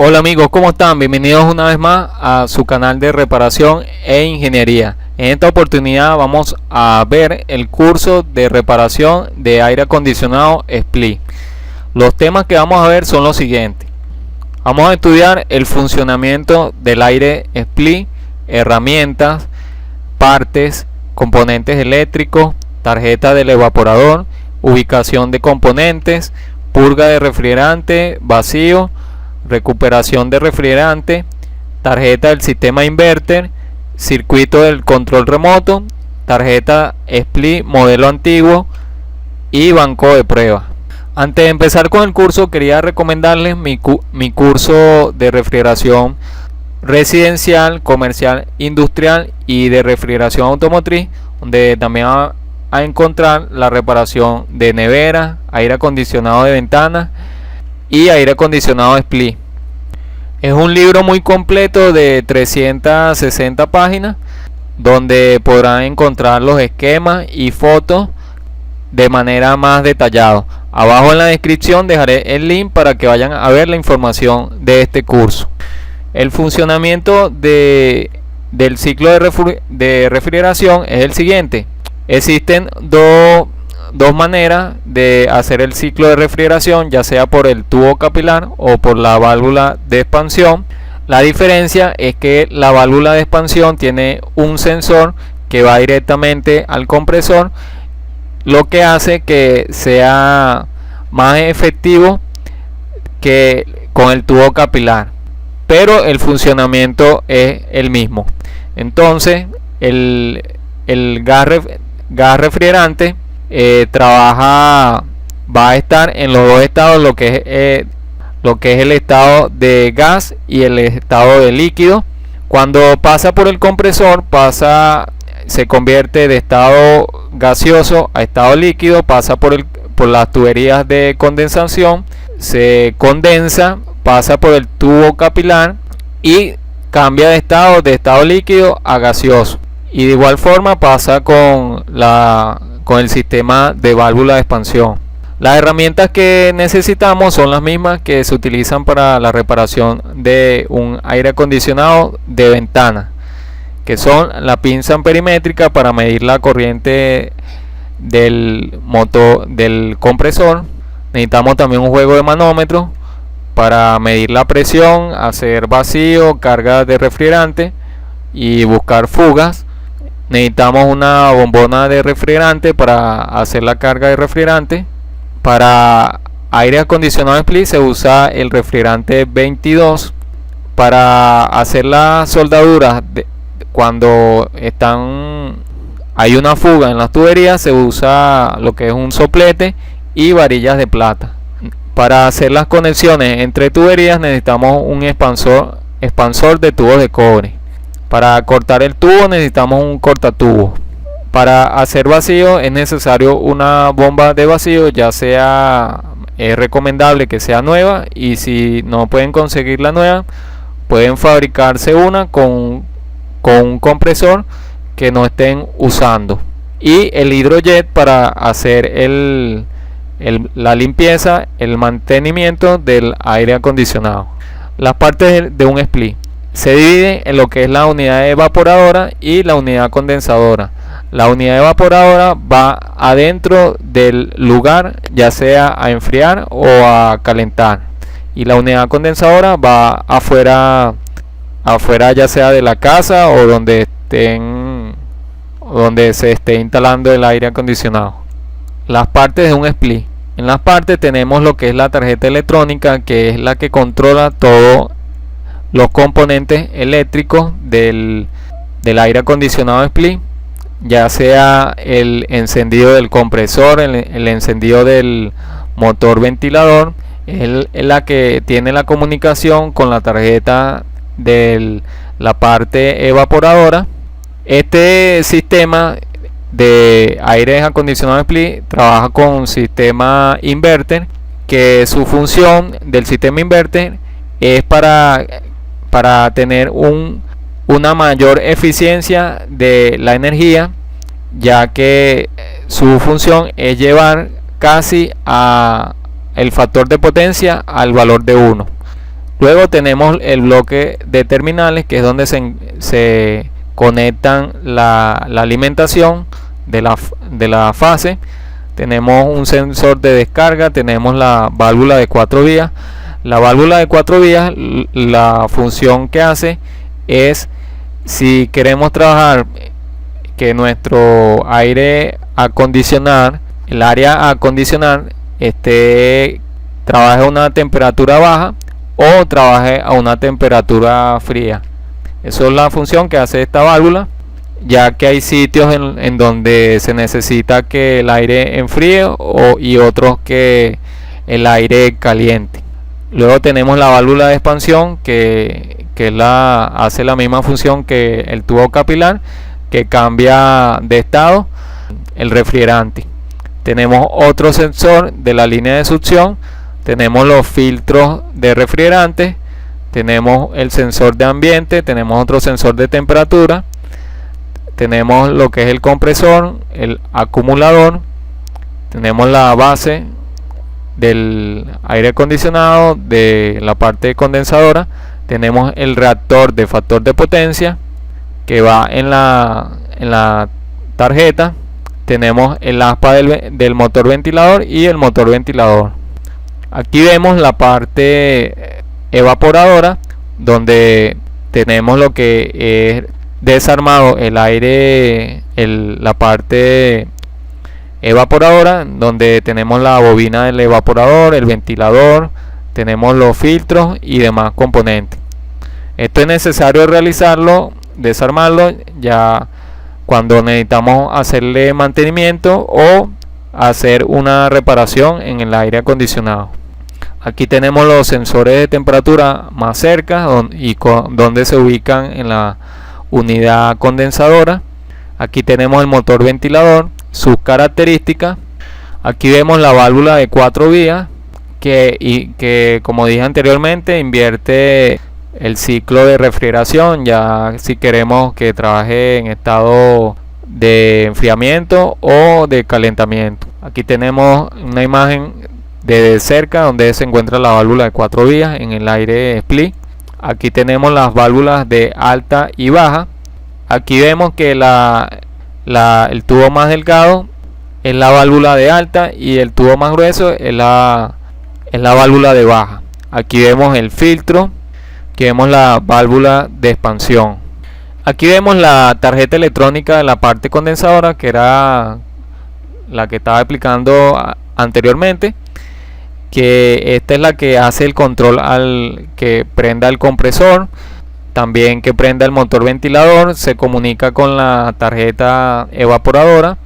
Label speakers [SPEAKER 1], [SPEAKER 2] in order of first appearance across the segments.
[SPEAKER 1] Hola amigos, ¿cómo están? Bienvenidos una vez más a su canal de reparación e ingeniería. En esta oportunidad vamos a ver el curso de reparación de aire acondicionado SPLI. Los temas que vamos a ver son los siguientes. Vamos a estudiar el funcionamiento del aire SPLI, herramientas, partes, componentes eléctricos, tarjeta del evaporador, ubicación de componentes, purga de refrigerante, vacío, recuperación de refrigerante, tarjeta del sistema inverter, circuito del control remoto, tarjeta SPLI modelo antiguo y banco de prueba. Antes de empezar con el curso, quería recomendarles mi curso de refrigeración residencial, comercial, industrial y de refrigeración automotriz, donde también va a encontrar la reparación de nevera, aire acondicionado de ventanas y aire acondicionado SPLI. Es un libro muy completo de 360 páginas donde podrán encontrar los esquemas y fotos de manera más detallada. Abajo en la descripción dejaré el link para que vayan a ver la información de este curso. El funcionamiento del ciclo de refrigeración es el siguiente. Existen dos maneras de hacer el ciclo de refrigeración, ya sea por el tubo capilar o por la válvula de expansión. La diferencia es que la válvula de expansión tiene un sensor que va directamente al compresor, lo que hace que sea más efectivo que con el tubo capilar, pero el funcionamiento es el mismo. Entonces el gas refrigerante va a estar en los dos estados, lo que es el estado de gas y el estado de líquido. Cuando pasa por el compresor se convierte de estado gaseoso a estado líquido, pasa por las tuberías de condensación, se condensa, pasa por el tubo capilar y cambia de estado líquido a gaseoso. Y de igual forma pasa con el sistema de válvula de expansión. Las herramientas que necesitamos son las mismas que se utilizan para la reparación de un aire acondicionado de ventana, que son la pinza amperimétrica para medir la corriente del motor del compresor. Necesitamos también un juego de manómetro para medir la presión, hacer vacío, carga de refrigerante y buscar fugas. Necesitamos una bombona de refrigerante para hacer la carga de refrigerante. Para aire acondicionado SPLI se usa el refrigerante 22. Para hacer las soldaduras cuando hay una fuga en las tuberías, se usa lo que es un soplete y varillas de plata. Para hacer las conexiones entre tuberías necesitamos un expansor de tubos de cobre. Para cortar el tubo necesitamos un cortatubo. Para hacer vacío es necesario una bomba de vacío, es recomendable que sea nueva, y si no pueden conseguir la nueva, pueden fabricarse una con un compresor que no estén usando. Y el hidrojet para hacer la limpieza, el mantenimiento del aire acondicionado. Las partes de un SPLI se divide en lo que es la unidad evaporadora y la unidad condensadora. La unidad evaporadora va adentro del lugar, ya sea a enfriar o a calentar, y la unidad condensadora va afuera, ya sea de la casa o donde se esté instalando el aire acondicionado. Las partes de un SPLI. En las partes tenemos lo que es la tarjeta electrónica, que es la que controla todos los componentes eléctricos del aire acondicionado SPLI, ya sea el encendido del compresor, el encendido del motor ventilador. Es la que tiene la comunicación con la tarjeta de la parte evaporadora. Este sistema de aire acondicionado SPLI trabaja con un sistema inverter, que su función del sistema inverter es para tener una mayor eficiencia de la energía, ya que su función es llevar casi el factor de potencia al valor de 1. Luego tenemos el bloque de terminales, que es donde se conectan la alimentación de la fase. Tenemos un sensor de descarga, tenemos la válvula de 4 vías. La válvula de 4 vías, la función que hace es, si queremos trabajar que nuestro aire acondicionar, el área acondicionar, trabaje a una temperatura baja o trabaje a una temperatura fría. Eso es la función que hace esta válvula, ya que hay sitios en donde se necesita que el aire enfríe y otros que el aire caliente. Luego tenemos la válvula de expansión, que hace la misma función que el tubo capilar, que cambia de estado el refrigerante. Tenemos otro sensor de la línea de succión, tenemos los filtros de refrigerante, tenemos el sensor de ambiente, tenemos otro sensor de temperatura, tenemos lo que es el compresor, el acumulador, tenemos la base del aire acondicionado, de la parte condensadora, tenemos el reactor de factor de potencia que va en la tarjeta, tenemos el aspa del motor ventilador y el motor ventilador. Aquí vemos la parte evaporadora, donde tenemos lo que es desarmado el aire, la parte evaporadora, donde tenemos la bobina del evaporador, el ventilador, tenemos los filtros y demás componentes. Esto es necesario realizarlo, desarmarlo, ya cuando necesitamos hacerle mantenimiento o hacer una reparación en el aire acondicionado. Aquí tenemos los sensores de temperatura más cerca y donde se ubican en la unidad condensadora. Aquí tenemos el motor ventilador, sus características. Aquí vemos la válvula de 4 vías que como dije anteriormente, invierte el ciclo de refrigeración, ya si queremos que trabaje en estado de enfriamiento o de calentamiento. Aquí tenemos una imagen de cerca donde se encuentra la válvula de 4 vías en el aire split. Aquí tenemos las válvulas de alta y baja. Aquí vemos que el tubo más delgado es la válvula de alta y el tubo más grueso es la válvula de baja. Aquí vemos el filtro, aquí vemos la válvula de expansión. Aquí vemos la tarjeta electrónica de la parte condensadora, que era la que estaba explicando anteriormente, que esta es la que hace el control al que prenda el compresor, también que prenda el motor ventilador. Se comunica con la tarjeta evaporadora,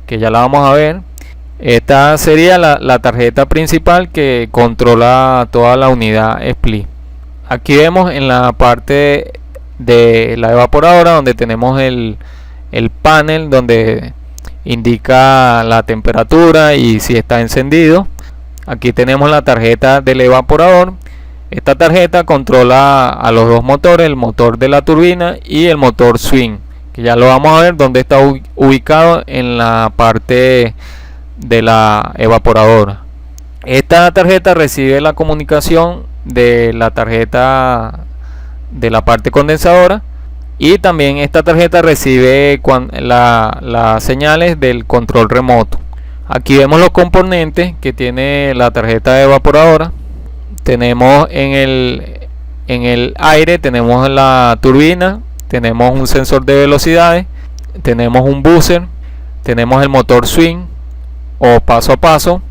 [SPEAKER 1] que ya la vamos a ver. Esta sería la tarjeta principal que controla toda la unidad split. Aquí vemos en la parte de la evaporadora donde tenemos el panel donde indica la temperatura y si está encendido. Aquí tenemos la tarjeta del evaporador. Esta tarjeta controla a los dos motores, el motor de la turbina y el motor swing, que ya lo vamos a ver donde está ubicado en la parte de la evaporadora. Esta tarjeta recibe la comunicación de la tarjeta de la parte condensadora, y también esta tarjeta recibe las señales del control remoto. Aquí vemos los componentes que tiene la tarjeta evaporadora. Tenemos en el aire, tenemos la turbina, tenemos un sensor de velocidades, tenemos un buzzer, tenemos el motor swing o paso a paso,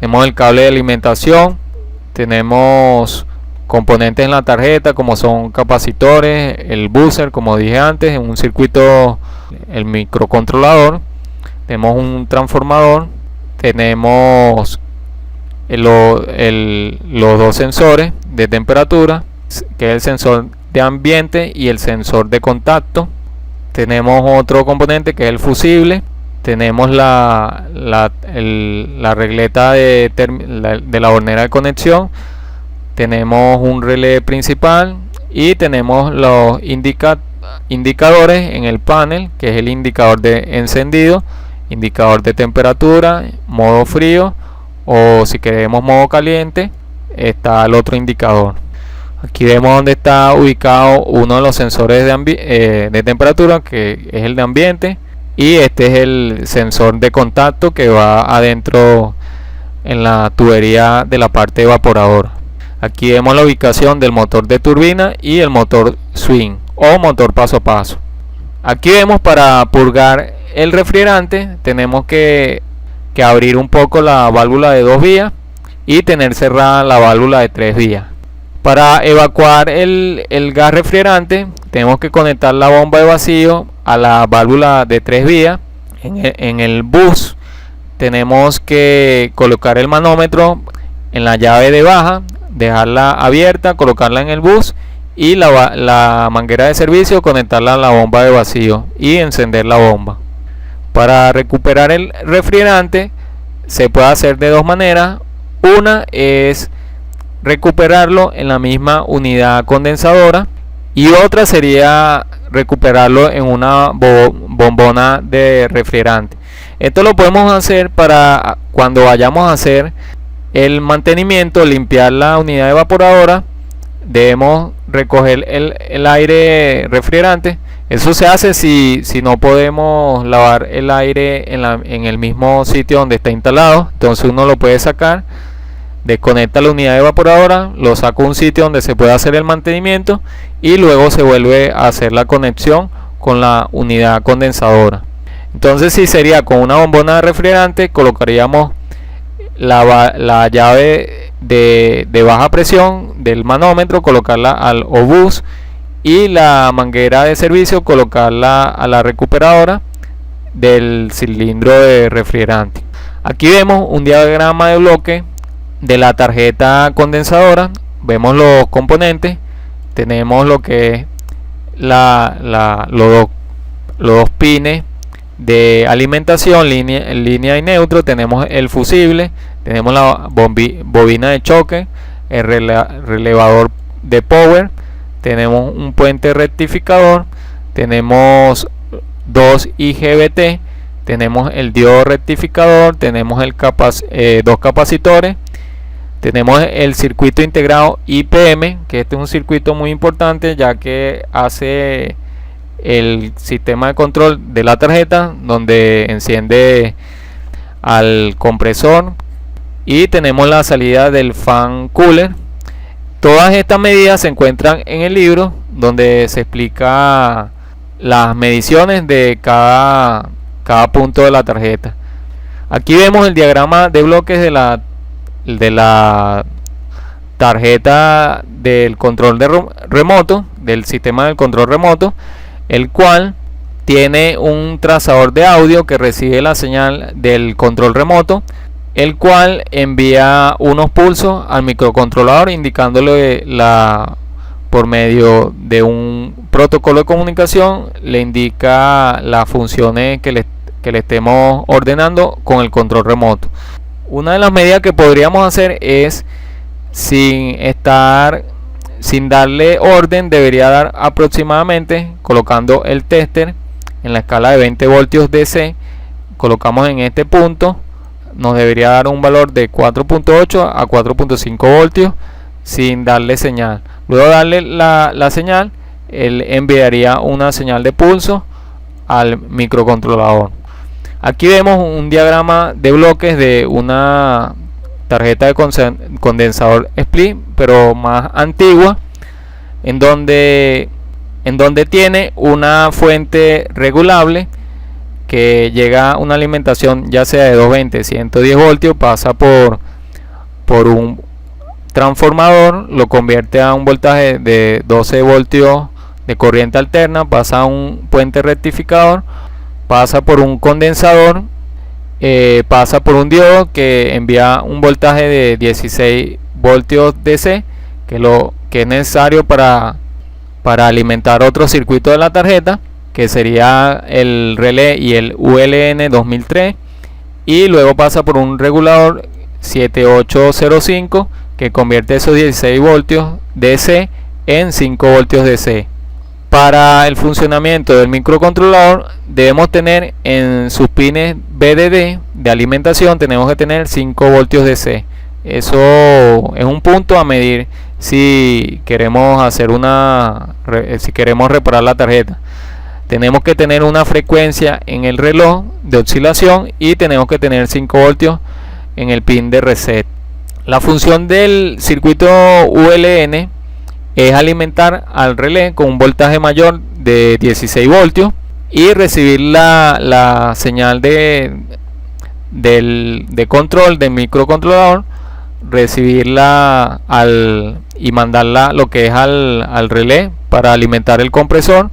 [SPEAKER 1] tenemos el cable de alimentación, tenemos componentes en la tarjeta como son capacitores, el buzzer, como dije antes, en un circuito el microcontrolador, tenemos un transformador, tenemos los dos sensores de temperatura, que es el sensor de ambiente y el sensor de contacto. Tenemos otro componente que es el fusible, tenemos la regleta de la hornera de conexión, tenemos un relé principal y tenemos los indicadores en el panel, que es el indicador de encendido, indicador de temperatura, modo frío, o si queremos modo caliente está el otro indicador. Aquí vemos donde está ubicado uno de los sensores de temperatura, que es el de ambiente, y este es el sensor de contacto que va adentro en la tubería de la parte evaporadora. Aquí vemos la ubicación del motor de turbina y el motor swing o motor paso a paso. Aquí vemos, para purgar el refrigerante tenemos que abrir un poco la válvula de 2 vías y tener cerrada la válvula de 3 vías. Para evacuar el gas refrigerante tenemos que conectar la bomba de vacío a la válvula de 3 vías. En el bus tenemos que colocar el manómetro en la llave de baja, dejarla abierta, colocarla en el bus, y la manguera de servicio conectarla a la bomba de vacío y encender la bomba. Para recuperar el refrigerante se puede hacer de dos maneras. Una es recuperarlo en la misma unidad condensadora, y otra sería recuperarlo en una bombona de refrigerante. Esto lo podemos hacer para cuando vayamos a hacer el mantenimiento, limpiar la unidad evaporadora. Debemos recoger el aire refrigerante. Eso se hace si no podemos lavar el aire en el mismo sitio donde está instalado. Entonces uno lo puede sacar, desconecta la unidad evaporadora, lo saca a un sitio donde se puede hacer el mantenimiento, y luego se vuelve a hacer la conexión con la unidad condensadora. Entonces, si sería con una bombona de refrigerante, colocaríamos la llave de baja presión del manómetro, colocarla al obús, y la manguera de servicio colocarla a la recuperadora del cilindro de refrigerante. Aquí vemos un diagrama de bloque de la tarjeta condensadora. Vemos los componentes. Tenemos lo que es los dos pines de alimentación, línea y neutro. Tenemos el fusible, tenemos la bobina de choque, el relevador de power, tenemos un puente rectificador, tenemos dos IGBT, tenemos el diodo rectificador, tenemos dos capacitores, tenemos el circuito integrado IPM, que este es un circuito muy importante ya que hace el sistema de control de la tarjeta, donde enciende al compresor, y tenemos la salida del fan cooler. Todas estas medidas se encuentran en el libro, donde se explica las mediciones de cada punto de la tarjeta. Aquí vemos el diagrama de bloques de la tarjeta del control remoto, del sistema del control remoto, el cual tiene un trazador de audio que recibe la señal del control remoto, el cual envía unos pulsos al microcontrolador, indicándole por medio de un protocolo de comunicación, le indica las funciones que le estemos ordenando con el control remoto. Una de las medidas que podríamos hacer es, sin darle orden, debería dar aproximadamente, colocando el tester en la escala de 20 voltios DC, colocamos en este punto, nos debería dar un valor de 4.8 a 4.5 voltios sin darle señal. Luego de darle la señal, él enviaría una señal de pulso al microcontrolador. Aquí vemos un diagrama de bloques de una tarjeta de condensador split, pero más antigua, en donde tiene una fuente regulable que llega a una alimentación ya sea de 220, 110 voltios, pasa por un transformador, lo convierte a un voltaje de 12 voltios de corriente alterna, pasa a un puente rectificador, pasa por un condensador, pasa por un diodo que envía un voltaje de 16 voltios DC, que es necesario para alimentar otro circuito de la tarjeta, que sería el relé y el ULN 2003, y luego pasa por un regulador 7805 que convierte esos 16 voltios DC en 5 voltios DC. Para el funcionamiento del microcontrolador debemos tener en sus pines BDD de alimentación, tenemos que tener 5 voltios DC. Eso es un punto a medir si queremos hacer si queremos reparar la tarjeta. Tenemos que tener una frecuencia en el reloj de oscilación y tenemos que tener 5 voltios en el pin de reset. La función del circuito ULN es alimentar al relé con un voltaje mayor de 16 voltios y recibir la señal de control del microcontrolador, recibirla y mandarla lo que es al relé para alimentar el compresor,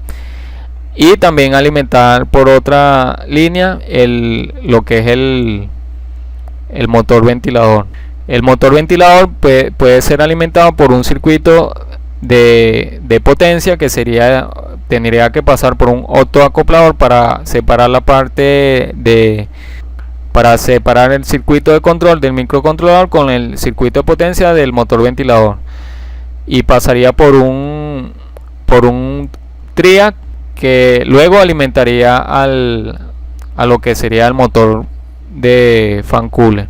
[SPEAKER 1] y también alimentar por otra línea lo que es el motor ventilador. El motor ventilador puede ser alimentado por un circuito de potencia que tendría que pasar por un autoacoplador para separar para separar el circuito de control del microcontrolador con el circuito de potencia del motor ventilador, y pasaría por un triac que luego alimentaría a lo que sería el motor de fan cooler.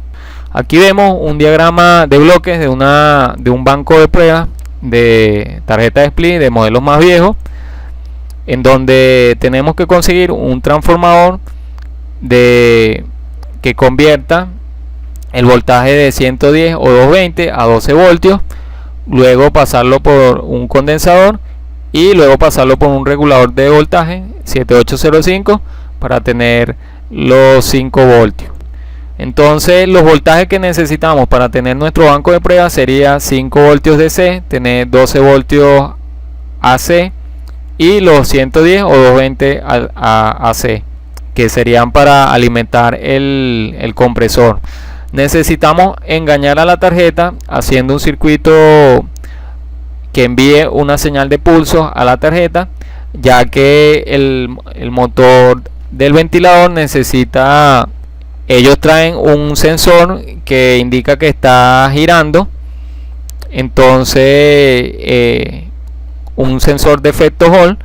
[SPEAKER 1] Aquí vemos un diagrama de bloques de un banco de pruebas de tarjeta de split de modelos más viejos, en donde tenemos que conseguir un transformador que convierta el voltaje de 110 o 220 a 12 voltios, luego pasarlo por un condensador y luego pasarlo por un regulador de voltaje 7805 para tener los 5 voltios. Entonces los voltajes que necesitamos para tener nuestro banco de pruebas sería 5 voltios DC, tener 12 voltios AC y los 110 o 220 AC, que serían para alimentar el compresor. Necesitamos engañar a la tarjeta haciendo un circuito que envíe una señal de pulso a la tarjeta, ya que el motor del ventilador ellos traen un sensor que indica que está girando. Entonces un sensor de efecto Hall.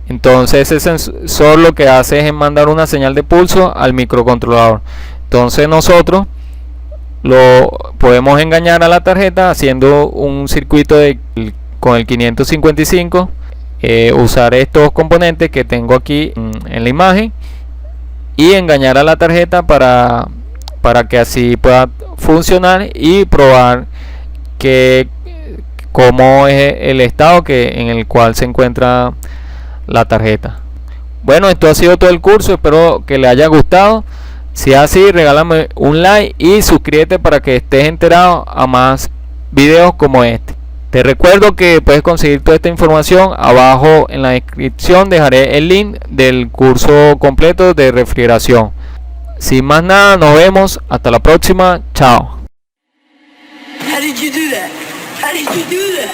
[SPEAKER 1] Entonces ese sensor lo que hace es mandar una señal de pulso al microcontrolador. Entonces nosotros lo podemos engañar a la tarjeta haciendo un circuito con el 555, usar estos componentes que tengo aquí en la imagen y engañar a la tarjeta para que así pueda funcionar y probar cómo es el estado en el cual se encuentra la tarjeta. Bueno, esto ha sido todo el curso, espero que le haya gustado. Si es así, regálame un like y suscríbete para que estés enterado a más videos como este. Te recuerdo que puedes conseguir toda esta información abajo en la descripción. Dejaré el link del curso completo de refrigeración. Sin más nada, nos vemos. Hasta la próxima. Chao.
[SPEAKER 2] How did you do that? How did you do that?